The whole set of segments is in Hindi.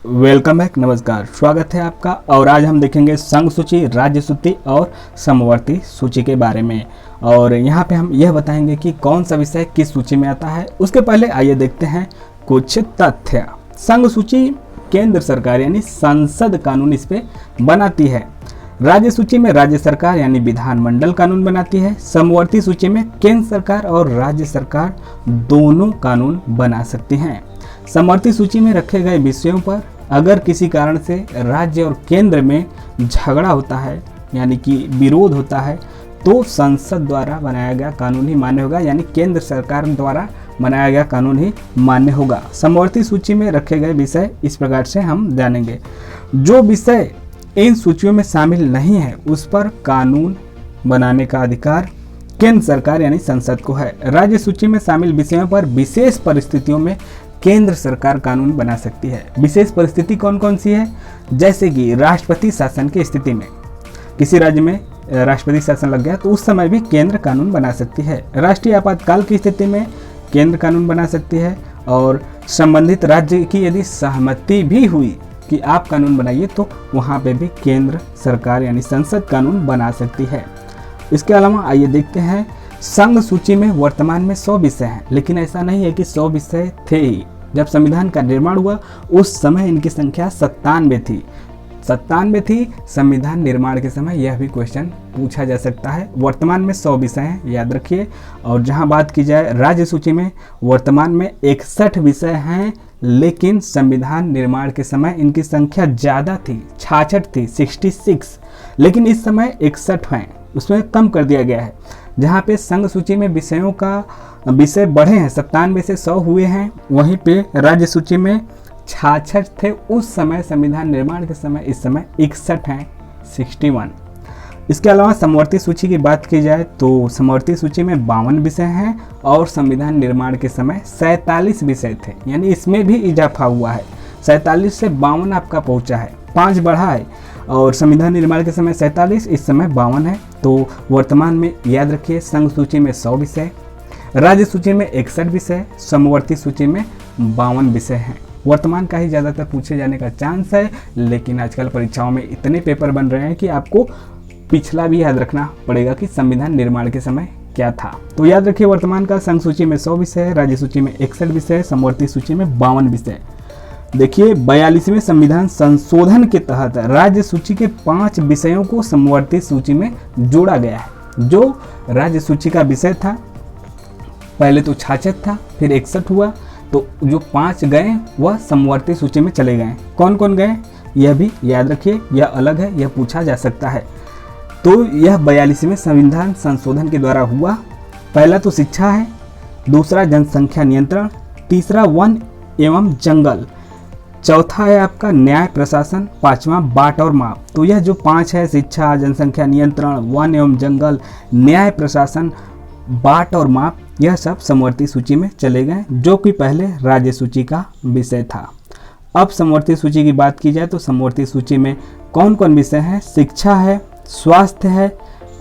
वेलकम बैक, नमस्कार, स्वागत है आपका। और आज हम देखेंगे संघ सूची, राज्य सूची और समवर्ती सूची के बारे में। और यहाँ पे हम यह बताएंगे कि कौन सा विषय किस सूची में आता है। उसके पहले आइए देखते हैं कुछ तथ्य। संघ सूची केंद्र सरकार यानी संसद कानून इस पे बनाती है। राज्य सूची में राज्य सरकार यानी विधानमंडल कानून बनाती है। समवर्ती सूची में केंद्र सरकार और राज्य सरकार दोनों कानून बना सकती हैं। समवर्ती सूची में रखे गए विषयों पर अगर किसी कारण से राज्य और केंद्र में झगड़ा होता है यानी कि विरोध होता है तो संसद द्वारा बनाया गया कानून ही मान्य होगा, यानी केंद्र सरकार द्वारा बनाया गया कानून ही मान्य होगा। समवर्ती सूची में रखे गए विषय इस प्रकार से हम जानेंगे। जो विषय इन सूचियों में शामिल नहीं है उस पर कानून बनाने का अधिकार केंद्र सरकार यानी संसद को है। राज्य सूची में शामिल विषयों पर विशेष परिस्थितियों में केंद्र सरकार कानून बना सकती है। विशेष परिस्थिति कौन कौन सी है? जैसे कि राष्ट्रपति शासन की स्थिति में, किसी राज्य में राष्ट्रपति शासन लग गया तो उस समय भी केंद्र कानून बना सकती है। राष्ट्रीय आपातकाल की स्थिति में केंद्र कानून बना सकती है। और संबंधित राज्य की यदि सहमति भी हुई कि आप कानून बनाइए तो वहाँ पे भी केंद्र सरकार यानी संसद कानून बना सकती है। इसके अलावा आइए देखते हैं, संघ सूची में वर्तमान में 100 विषय हैं, लेकिन ऐसा नहीं है कि 100 विषय थे ही। जब संविधान का निर्माण हुआ उस समय इनकी संख्या 97 थी। 97 थी संविधान निर्माण के समय, यह भी क्वेश्चन पूछा जा सकता है। वर्तमान में 100 विषय हैं, याद रखिए। और जहां बात की जाए राज्य सूची में, वर्तमान में 61 विषय हैं, लेकिन संविधान निर्माण के समय इनकी संख्या ज़्यादा थी, 66 थी, 66, लेकिन इस समय 61 हैं, उसमें कम कर दिया गया है। जहाँ पे संघ सूची में विषयों का विषय बढ़े हैं, 97 से 100 हुए हैं, वहीं पे राज्य सूची में 66 थे उस समय संविधान निर्माण के समय, इस समय 61 हैं, 61। इसके अलावा समवर्ती सूची की बात की जाए तो समवर्ती सूची में 52 विषय हैं और संविधान निर्माण के समय 47 विषय थे, यानी इसमें भी इजाफा हुआ है। 47 से 52 आपका पहुंचा है, 5 बढ़ा है। और संविधान निर्माण के समय 47, इस समय 52 है। तो वर्तमान में याद रखिए, संघ सूची में 100 विषय, राज्य सूची में 61 विषय, समवर्ती सूची में 52 विषय हैं। वर्तमान का ही ज़्यादातर पूछे जाने का चांस है, लेकिन आजकल परीक्षाओं में इतने पेपर बन रहे हैं कि आपको पिछला भी याद रखना पड़ेगा कि संविधान निर्माण के समय क्या था। तो याद रखिए, वर्तमान का संघ सूची में 100 विषय है, राज्य सूची में 61 विषय, समवर्ती सूची में 52 विषय। देखिए, 42वें संविधान संशोधन के तहत राज्य सूची के 5 विषयों को समवर्ती सूची में जोड़ा गया है। जो राज्य सूची का विषय था, पहले तो 66 था, फिर 61 हुआ, तो जो 5 गए वह समवर्ती सूची में चले गए। कौन कौन गए यह भी याद रखिए, यह अलग है, यह पूछा जा सकता है। तो यह 42वें संविधान संशोधन के द्वारा हुआ। पहला तो शिक्षा है, दूसरा जनसंख्या नियंत्रण, तीसरा वन एवं जंगल, चौथा है आपका न्याय प्रशासन, पांचवा बाट और माप। तो यह जो 5 है, शिक्षा, जनसंख्या नियंत्रण, वन एवं जंगल, न्याय प्रशासन, बाट और माप, यह सब समवर्ती सूची में चले गए, जो कि पहले राज्य सूची का विषय था। अब समवर्ती सूची की बात की जाए तो समवर्ती सूची में कौन कौन विषय हैं? शिक्षा है, स्वास्थ्य है,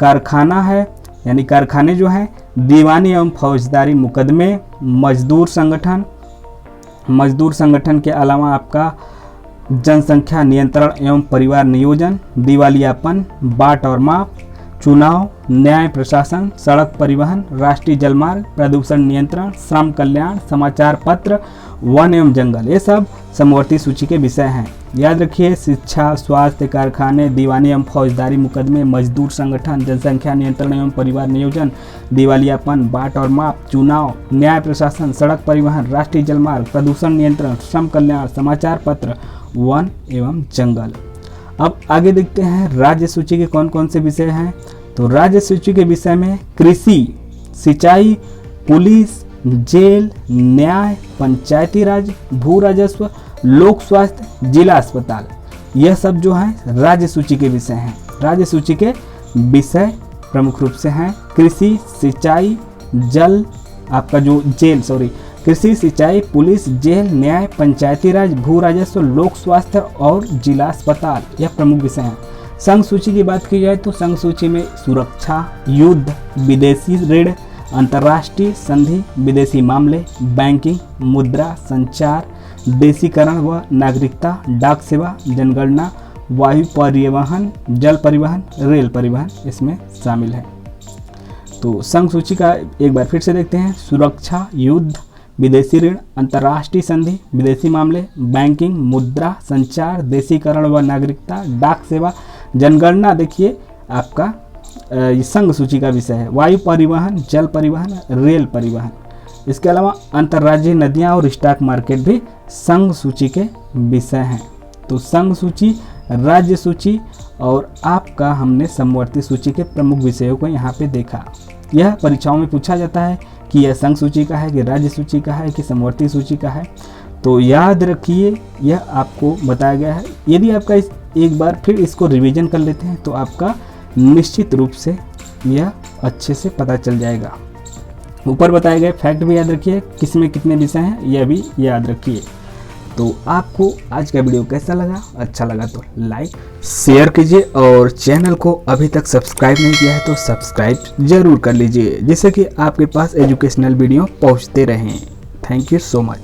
कारखाना है यानी कारखाने जो हैं, दीवानी एवं फौजदारी मुकदमे, मजदूर संगठन के अलावा आपका जनसंख्या नियंत्रण एवं परिवार नियोजन, दिवालियापन, बाट और माप, चुनाव, न्याय प्रशासन, सड़क परिवहन, राष्ट्रीय जलमार्ग, प्रदूषण नियंत्रण, श्रम कल्याण, समाचार पत्र, वन एवं जंगल, ये सब समवर्ती सूची के विषय हैं। याद रखिए, शिक्षा, स्वास्थ्य, कारखाने, दीवानी एवं फौजदारी मुकदमे, मजदूर संगठन, जनसंख्या नियंत्रण एवं परिवार नियोजन, दिवालियापन, बाट और माप, चुनाव, न्याय प्रशासन, सड़क परिवहन, राष्ट्रीय जलमार्ग, प्रदूषण नियंत्रण, श्रम कल्याण, समाचार पत्र, वन एवं जंगल। अब आगे देखते हैं राज्य सूची के कौन कौन से विषय हैं। तो राज्य सूची के विषय में कृषि, सिंचाई, पुलिस, जेल, न्याय, पंचायती राज, भू राजस्व, लोक स्वास्थ्य, जिला अस्पताल, यह सब जो हैं राज्य सूची के विषय हैं। राज्य सूची के विषय प्रमुख रूप से हैं कृषि, सिंचाई, कृषि, सिंचाई, पुलिस, जेल, न्याय, पंचायती राज, भू राजस्व, लोक स्वास्थ्य और जिला अस्पताल, यह प्रमुख विषय हैं। संघ सूची की बात की जाए तो संघ सूची में सुरक्षा, युद्ध, विदेशी ऋण, अंतर्राष्ट्रीय संधि, विदेशी मामले, बैंकिंग, मुद्रा, संचार, देशीकरण व नागरिकता, डाक सेवा, जनगणना, वायु परिवहन, जल परिवहन, रेल परिवहन इसमें शामिल है। तो संघ सूची का एक बार फिर से देखते हैं। सुरक्षा, युद्ध, विदेशी ऋण, अंतर्राष्ट्रीय संधि, विदेशी मामले, बैंकिंग, मुद्रा, संचार, देशीकरण व नागरिकता, डाक सेवा, जनगणना देखिए आपका ये संघ सूची का विषय है। वायु परिवहन, जल परिवहन, रेल परिवहन। इसके अलावा अंतर्राज्यीय नदियां और स्टॉक मार्केट भी संघ सूची के विषय हैं। तो संघ सूची, राज्य सूची और आपका हमने समवर्ती सूची के प्रमुख विषयों को यहाँ पे देखा। यह परीक्षाओं में पूछा जाता है कि यह संघ सूची का है कि राज्य सूची का है कि समवर्ती सूची का है। तो याद रखिए यह आपको बताया गया है। यदि आपका एक बार फिर इसको रिवीजन कर लेते हैं तो आपका निश्चित रूप से यह अच्छे से पता चल जाएगा। ऊपर बताए गए फैक्ट भी याद रखिए, किस में कितने विषय हैं यह भी याद रखिए। तो आपको आज का वीडियो कैसा लगा? अच्छा लगा तो लाइक शेयर कीजिए और चैनल को अभी तक सब्सक्राइब नहीं किया है तो सब्सक्राइब जरूर कर लीजिए, जिससे कि आपके पास एजुकेशनल वीडियो पहुंचते रहें। Thank you so much.